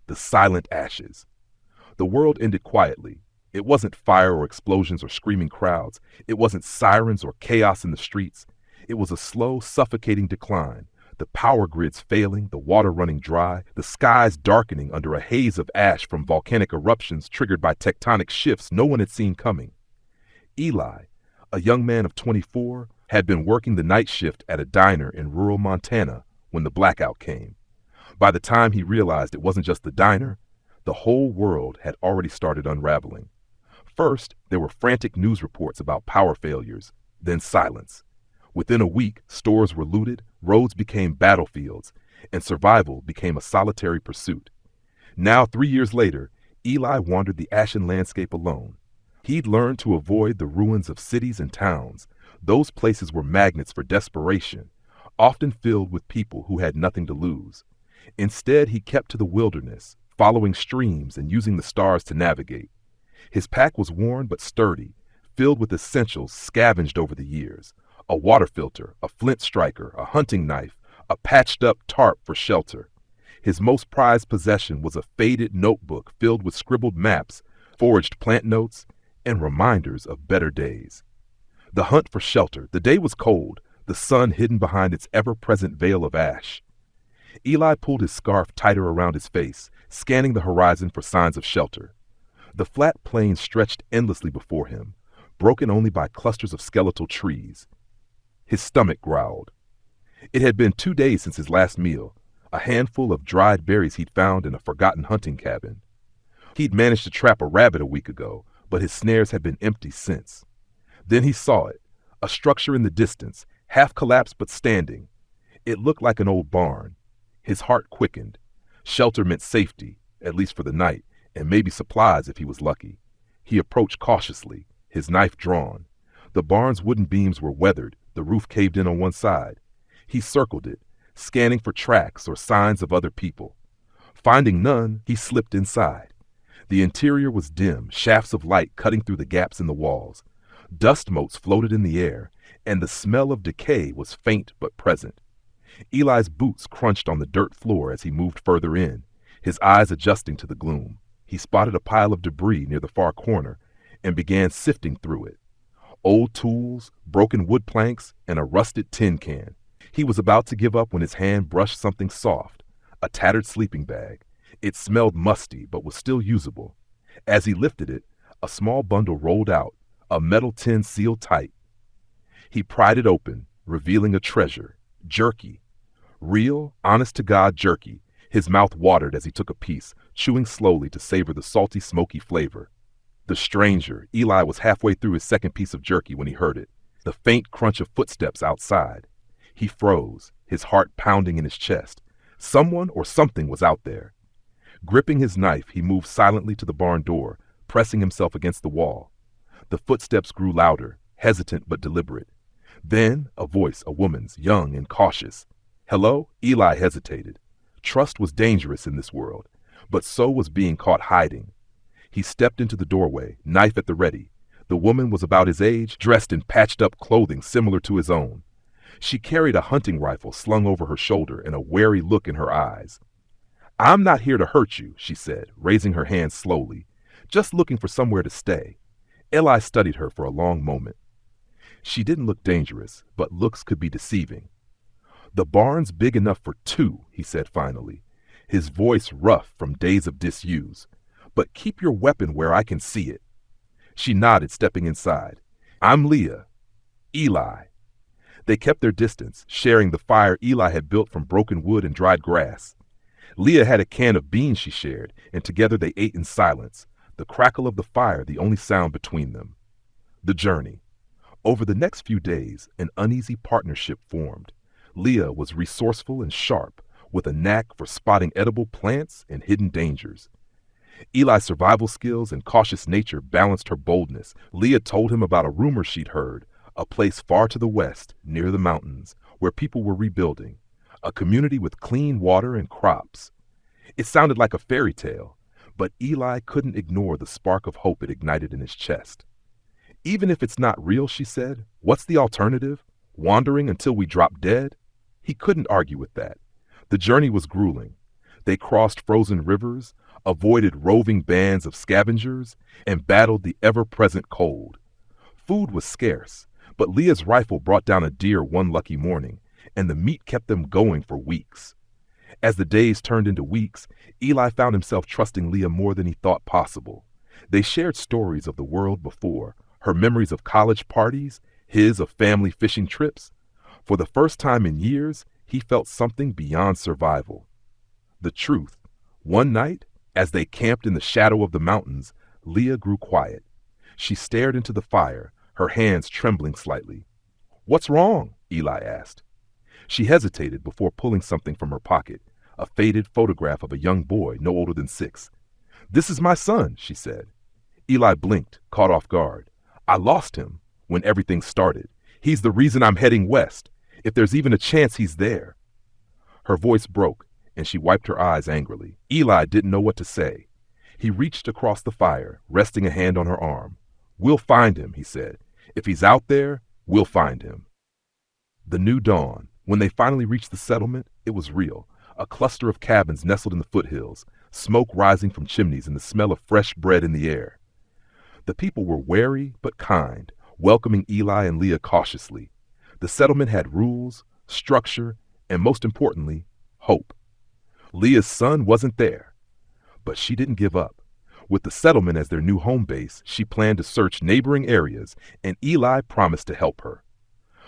the silent ashes. The world ended quietly. It wasn't fire or explosions or screaming crowds. It wasn't sirens or chaos in the streets. It was a slow, suffocating decline. The power grids failing, the water running dry, the skies darkening under a haze of ash from volcanic eruptions triggered by tectonic shifts no one had seen coming. Eli, a young man of 24, had been working the night shift at a diner in rural Montana when the blackout came. By the time he realized it wasn't just the diner, the whole world had already started unraveling. First, there were frantic news reports about power failures, then silence. Within a week, stores were looted, roads became battlefields, and survival became a solitary pursuit. Now, 3 years later, Eli wandered the ashen landscape alone. He'd learned to avoid the ruins of cities and towns. Those places were magnets for desperation, often filled with people who had nothing to lose. Instead, he kept to the wilderness, following streams and using the stars to navigate. His pack was worn but sturdy, filled with essentials scavenged over the years: a water filter, a flint striker, a hunting knife, a patched-up tarp for shelter. His most prized possession was a faded notebook filled with scribbled maps, forged plant notes, and reminders of better days. The hunt for shelter. The day was cold, the sun hidden behind its ever-present veil of ash. Eli pulled his scarf tighter around his face, scanning the horizon for signs of shelter. The flat plain stretched endlessly before him, broken only by clusters of skeletal trees. His stomach growled. It had been 2 days since his last meal, a handful of dried berries he'd found in a forgotten hunting cabin. He'd managed to trap a rabbit a week ago, but his snares had been empty since. Then he saw it, a structure in the distance, half collapsed but standing. It looked like an old barn. His heart quickened. Shelter meant safety, at least for the night, and maybe supplies if he was lucky. He approached cautiously, his knife drawn. The barn's wooden beams were weathered, the roof caved in on one side. He circled it, scanning for tracks or signs of other people. Finding none, he slipped inside. The interior was dim, shafts of light cutting through the gaps in the walls. Dust motes floated in the air, and the smell of decay was faint but present. Eli's boots crunched on the dirt floor as he moved further in, his eyes adjusting to the gloom. He spotted a pile of debris near the far corner and began sifting through it. Old tools, broken wood planks, and a rusted tin can. He was about to give up when his hand brushed something soft, a tattered sleeping bag. It smelled musty but was still usable. As he lifted it, a small bundle rolled out, a metal tin sealed tight. He pried it open, revealing a treasure: jerky. Real, honest-to-God jerky. His mouth watered as he took a piece, chewing slowly to savor the salty, smoky flavor. The stranger, Eli, was halfway through his second piece of jerky when he heard it, the faint crunch of footsteps outside. He froze, his heart pounding in his chest. Someone or something was out there. Gripping his knife, he moved silently to the barn door, pressing himself against the wall. The footsteps grew louder, hesitant but deliberate. Then a voice, a woman's, young and cautious. "Hello?" Eli hesitated. Trust was dangerous in this world, but so was being caught hiding. He stepped into the doorway, knife at the ready. The woman was about his age, dressed in patched-up clothing similar to his own. She carried a hunting rifle slung over her shoulder and a wary look in her eyes. "I'm not here to hurt you," she said, raising her hand slowly. "Just looking for somewhere to stay." Eli studied her for a long moment. She didn't look dangerous, but looks could be deceiving. "The barn's big enough for two," he said finally, his voice rough from days of disuse. "But keep your weapon where I can see it." She nodded, stepping inside. "I'm Leah." "Eli." They kept their distance, sharing the fire Eli had built from broken wood and dried grass. Leah had a can of beans she shared, and together they ate in silence, the crackle of the fire the only sound between them. The journey. Over the next few days, an uneasy partnership formed. Leah was resourceful and sharp, with a knack for spotting edible plants and hidden dangers. Eli's survival skills and cautious nature balanced her boldness. Leah told him about a rumor she'd heard, a place far to the west, near the mountains, where people were rebuilding, a community with clean water and crops. It sounded like a fairy tale, but Eli couldn't ignore the spark of hope it ignited in his chest. "Even if it's not real," she said, "what's the alternative? Wandering until we drop dead?" He couldn't argue with that. The journey was grueling. They crossed frozen rivers, avoided roving bands of scavengers, and battled the ever-present cold. Food was scarce, but Leah's rifle brought down a deer one lucky morning, and the meat kept them going for weeks. As the days turned into weeks, Eli found himself trusting Leah more than he thought possible. They shared stories of the world before, her memories of college parties, his of family fishing trips. For the first time in years, he felt something beyond survival. The truth. One night, as they camped in the shadow of the mountains, Leah grew quiet. She stared into the fire, her hands trembling slightly. "What's wrong?" Eli asked. She hesitated before pulling something from her pocket, a faded photograph of a young boy no older than 6. "This is my son," she said. Eli blinked, caught off guard. "I lost him when everything started. He's the reason I'm heading west. If there's even a chance he's there." Her voice broke, and she wiped her eyes angrily. Eli didn't know what to say. He reached across the fire, resting a hand on her arm. "We'll find him," he said. "If he's out there, we'll find him." The new dawn. When they finally reached the settlement, it was real. A cluster of cabins nestled in the foothills, smoke rising from chimneys and the smell of fresh bread in the air. The people were wary but kind, welcoming Eli and Leah cautiously. The settlement had rules, structure, and most importantly, hope. Leah's son wasn't there, but she didn't give up. With the settlement as their new home base, she planned to search neighboring areas, and Eli promised to help her.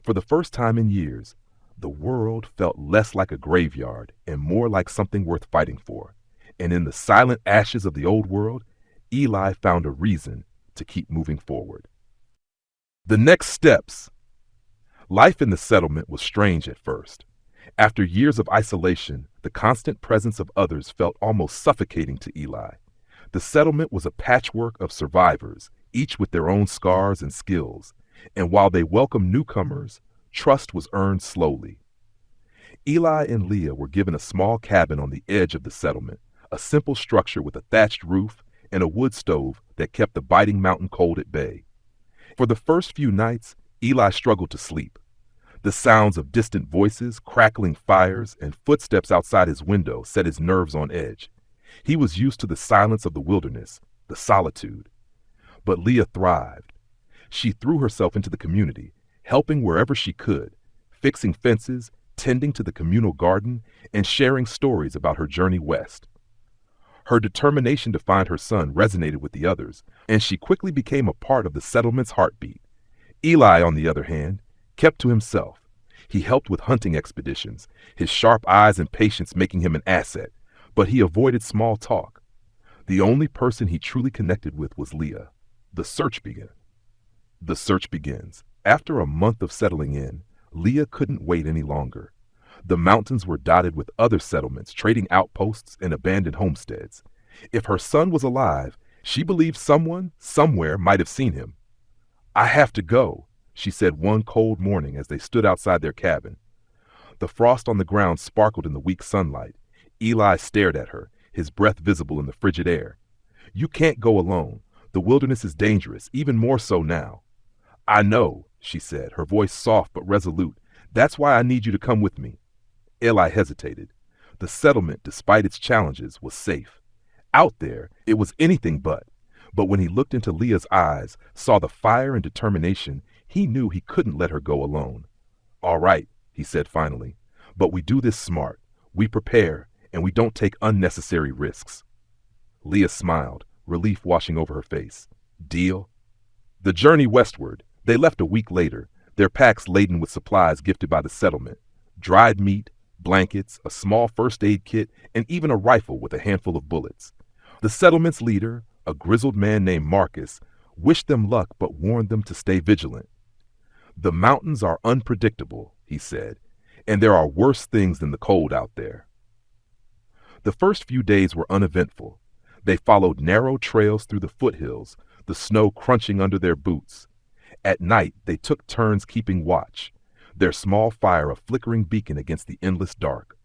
For the first time in years, the world felt less like a graveyard and more like something worth fighting for. And in the silent ashes of the old world, Eli found a reason to keep moving forward. The next steps. Life in the settlement was strange at first. After years of isolation, the constant presence of others felt almost suffocating to Eli. The settlement was a patchwork of survivors, each with their own scars and skills, and while they welcomed newcomers, trust was earned slowly. Eli and Leah were given a small cabin on the edge of the settlement, a simple structure with a thatched roof and a wood stove that kept the biting mountain cold at bay. For the first few nights, Eli struggled to sleep. The sounds of distant voices, crackling fires, and footsteps outside his window set his nerves on edge. He was used to the silence of the wilderness, the solitude. But Leah thrived. She threw herself into the community, helping wherever she could, fixing fences, tending to the communal garden, and sharing stories about her journey west. Her determination to find her son resonated with the others, and she quickly became a part of the settlement's heartbeat. Eli, on the other hand, kept to himself. He helped with hunting expeditions, his sharp eyes and patience making him an asset, but he avoided small talk. The only person he truly connected with was Leah. The search began. The search begins. After a month of settling in, Leah couldn't wait any longer. The mountains were dotted with other settlements, trading outposts and abandoned homesteads. If her son was alive, she believed someone, somewhere, might have seen him. "I have to go," she said one cold morning as they stood outside their cabin. The frost on the ground sparkled in the weak sunlight. Eli stared at her, his breath visible in the frigid air. "You can't go alone. The wilderness is dangerous, even more so now." "I know," she said, her voice soft but resolute. "That's why I need you to come with me." Eli hesitated. The settlement, despite its challenges, was safe. Out there, it was anything but. But when he looked into Leah's eyes, saw the fire and determination, he knew he couldn't let her go alone. "All right," he said finally, "but we do this smart. We prepare, and we don't take unnecessary risks." Leah smiled, relief washing over her face. "Deal?" The journey westward. They left a week later, their packs laden with supplies gifted by the settlement. Dried meat, blankets, a small first aid kit, and even a rifle with a handful of bullets. The settlement's leader, a grizzled man named Marcus, wished them luck but warned them to stay vigilant. "The mountains are unpredictable," he said, "and there are worse things than the cold out there." The first few days were uneventful. They followed narrow trails through the foothills, the snow crunching under their boots. At night, they took turns keeping watch, their small fire a flickering beacon against the endless dark.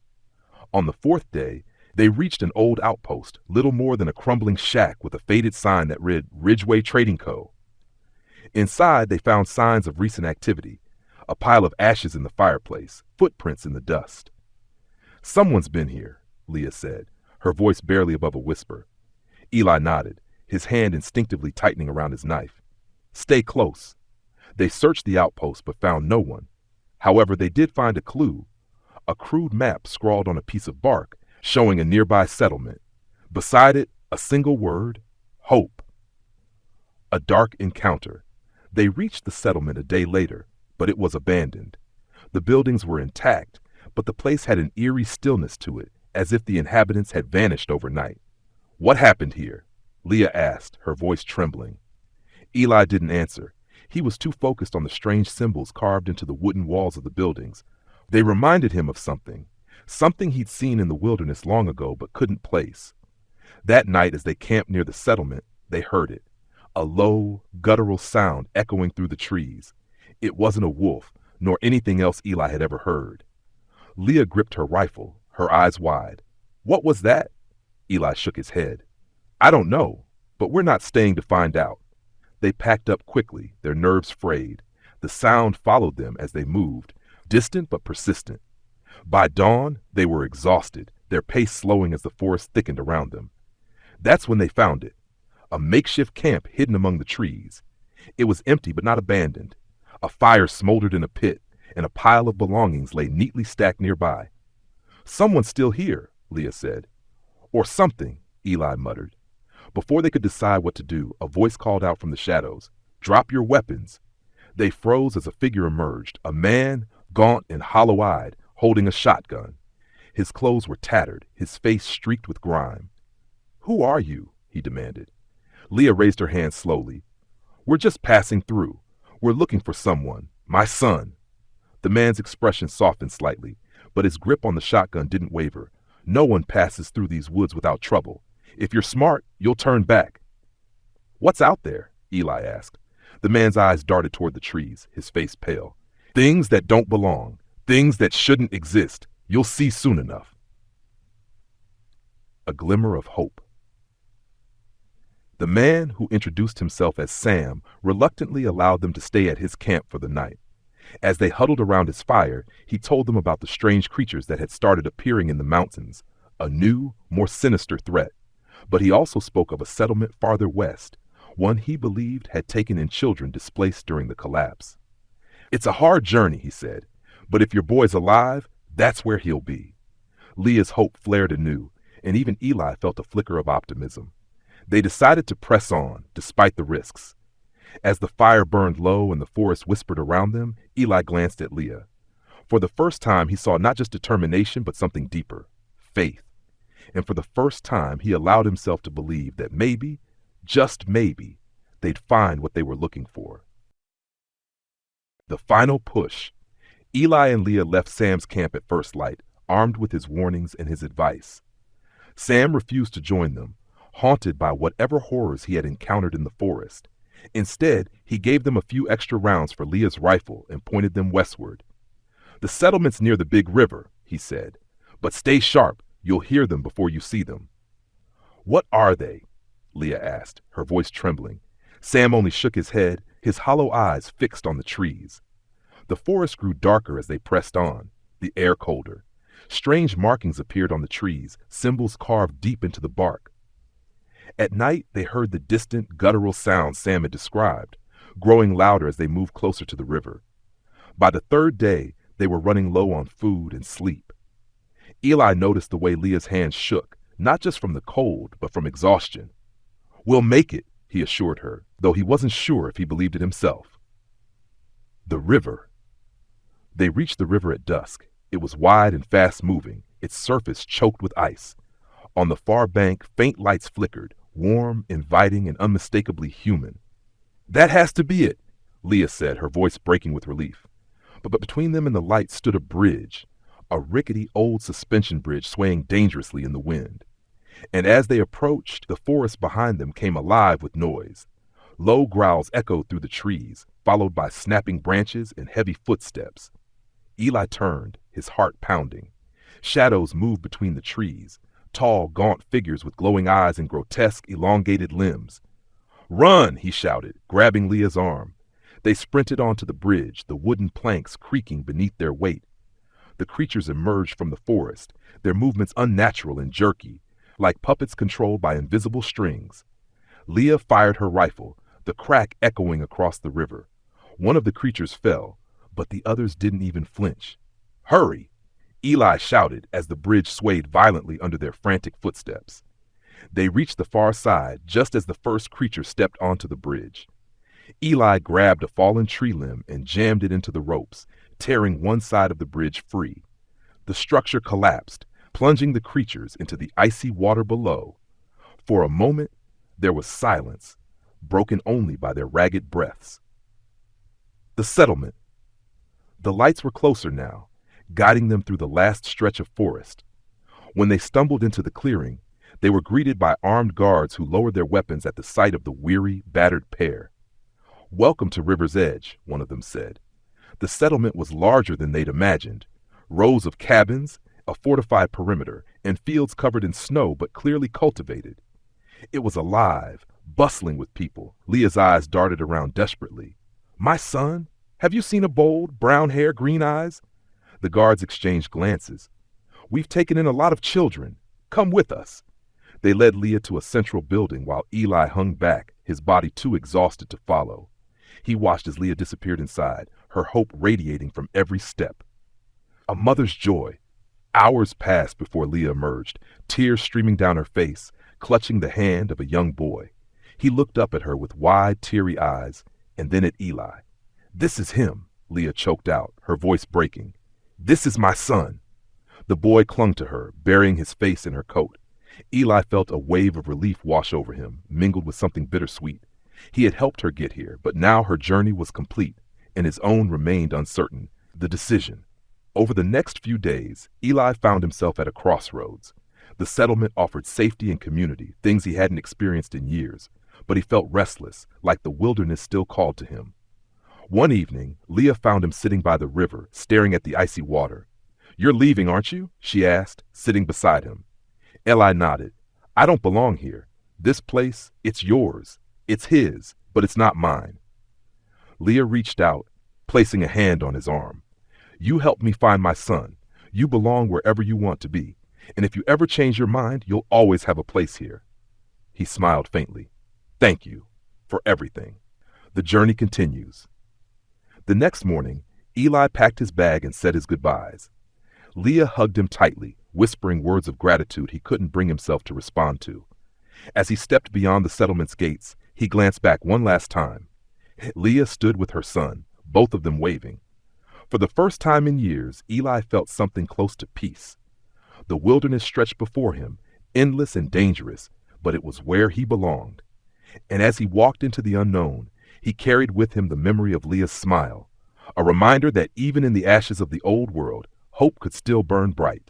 On the 4th day, they reached an old outpost, little more than a crumbling shack with a faded sign that read Ridgeway Trading Co. Inside, they found signs of recent activity, a pile of ashes in the fireplace, footprints in the dust. "Someone's been here," Leah said. her voice barely above a whisper. Eli nodded, his hand instinctively tightening around his knife. Stay close. They searched the outpost but found no one. However, they did find a clue, a crude map scrawled on a piece of bark showing a nearby settlement. Beside it, a single word, hope. A dark encounter. They reached the settlement a day later, but it was abandoned. The buildings were intact, but the place had an eerie stillness to it, as if the inhabitants had vanished overnight. What happened here? Leah asked, her voice trembling. Eli didn't answer. He was too focused on the strange symbols carved into the wooden walls of the buildings. They reminded him of something he'd seen in the wilderness long ago but couldn't place. That night, as they camped near the settlement, they heard it, a low, guttural sound echoing through the trees. It wasn't a wolf, nor anything else Eli had ever heard. Leah gripped her rifle, her eyes wide. What was that? Eli shook his head. I don't know, but we're not staying to find out. They packed up quickly, their nerves frayed. The sound followed them as they moved, distant but persistent. By dawn, they were exhausted, their pace slowing as the forest thickened around them. That's when they found it, a makeshift camp hidden among the trees. It was empty but not abandoned. A fire smoldered in a pit, and a pile of belongings lay neatly stacked nearby. Someone's still here, Leah said. Or something, Eli muttered. Before they could decide what to do, a voice called out from the shadows, Drop your weapons. They froze as a figure emerged, a man, gaunt and hollow-eyed, holding a shotgun. His clothes were tattered, his face streaked with grime. Who are you? He demanded. Leah raised her hand slowly. We're just passing through. We're looking for someone. My son. The man's expression softened slightly, but his grip on the shotgun didn't waver. No one passes through these woods without trouble. If you're smart, you'll turn back. What's out there? Eli asked. The man's eyes darted toward the trees, his face pale. Things that don't belong. Things that shouldn't exist. You'll see soon enough. A glimmer of hope. The man, who introduced himself as Sam, reluctantly allowed them to stay at his camp for the night. As they huddled around his fire, he told them about the strange creatures that had started appearing in the mountains, a new, more sinister threat. But he also spoke of a settlement farther west, one he believed had taken in children displaced during the collapse. It's a hard journey, he said, but if your boy's alive, that's where he'll be. Leah's hope flared anew, and even Eli felt a flicker of optimism. They decided to press on, despite the risks. As the fire burned low and the forest whispered around them, Eli glanced at Leah. For the first time, he saw not just determination, but something deeper, faith. And for the first time, he allowed himself to believe that maybe, just maybe, they'd find what they were looking for. The final push. Eli and Leah left Sam's camp at first light, armed with his warnings and his advice. Sam refused to join them, haunted by whatever horrors he had encountered in the forest. Instead, he gave them a few extra rounds for Leah's rifle and pointed them westward. The settlement's near the big river, he said, but stay sharp. You'll hear them before you see them. What are they? Leah asked, her voice trembling. Sam only shook his head, his hollow eyes fixed on the trees. The forest grew darker as they pressed on, the air colder. Strange markings appeared on the trees, symbols carved deep into the bark. At night, they heard the distant, guttural sound Sam had described, growing louder as they moved closer to the river. By the third day, they were running low on food and sleep. Eli noticed the way Leah's hands shook, not just from the cold, but from exhaustion. We'll make it, he assured her, though he wasn't sure if he believed it himself. The river. They reached the river at dusk. It was wide and fast-moving, its surface choked with ice. On the far bank, faint lights flickered, warm, inviting, and unmistakably human. That has to be it, Leah said, her voice breaking with relief. But between them and the light stood a bridge, a rickety old suspension bridge swaying dangerously in the wind. And as they approached, the forest behind them came alive with noise. Low growls echoed through the trees, followed by snapping branches and heavy footsteps. Eli turned, his heart pounding. Shadows moved between the trees, tall, gaunt figures with glowing eyes and grotesque, elongated limbs. Run, he shouted, grabbing Leah's arm. They sprinted onto the bridge, the wooden planks creaking beneath their weight. The creatures emerged from the forest, their movements unnatural and jerky. like puppets controlled by invisible strings. Leah fired her rifle, the crack echoing across the river. One of the creatures fell, but the others didn't even flinch. "Hurry!" Eli shouted as the bridge swayed violently under their frantic footsteps. They reached the far side just as the first creature stepped onto the bridge. Eli grabbed a fallen tree limb and jammed it into the ropes, tearing one side of the bridge free. The structure collapsed, plunging the creatures into the icy water below. For a moment, there was silence, broken only by their ragged breaths. The settlement. The lights were closer now, guiding them through the last stretch of forest. When they stumbled into the clearing, they were greeted by armed guards who lowered their weapons at the sight of the weary, battered pair. "Welcome to River's Edge," one of them said. The settlement was larger than they'd imagined. Rows of cabins, a fortified perimeter, and fields covered in snow but clearly cultivated. It was alive, bustling with people. Leah's eyes darted around desperately. "My son? Have you seen a bold, brown hair, green eyes?" The guards exchanged glances. "We've taken in a lot of children. Come with us." They led Leah to a central building while Eli hung back, his body too exhausted to follow. He watched as Leah disappeared inside, her hope radiating from every step. A mother's joy. Hours passed before Leah emerged, tears streaming down her face, clutching the hand of a young boy. He looked up at her with wide, teary eyes, and then at Eli. "This is him," Leah choked out, her voice breaking. "This is my son." The boy clung to her, burying his face in her coat. Eli felt a wave of relief wash over him, mingled with something bittersweet. He had helped her get here, but now her journey was complete, and his own remained uncertain. The decision. Over the next few days, Eli found himself at a crossroads. The settlement offered safety and community, things he hadn't experienced in years, but he felt restless, like the wilderness still called to him. One evening, Leah found him sitting by the river, staring at the icy water. "You're leaving, aren't you?" she asked, sitting beside him. Eli nodded. "I don't belong here. This place, it's yours. It's his, but it's not mine." Leah reached out, placing a hand on his arm. "You helped me find my son. You belong wherever you want to be. And if you ever change your mind, you'll always have a place here." He smiled faintly. "Thank you for everything." The journey continues. The next morning, Eli packed his bag and said his goodbyes. Leah hugged him tightly, whispering words of gratitude he couldn't bring himself to respond to. As he stepped beyond the settlement's gates, he glanced back one last time. Leah stood with her son, both of them waving. For the first time in years, Eli felt something close to peace. The wilderness stretched before him, endless and dangerous, but it was where he belonged. And as he walked into the unknown, he carried with him the memory of Leah's smile, a reminder that even in the ashes of the old world, hope could still burn bright.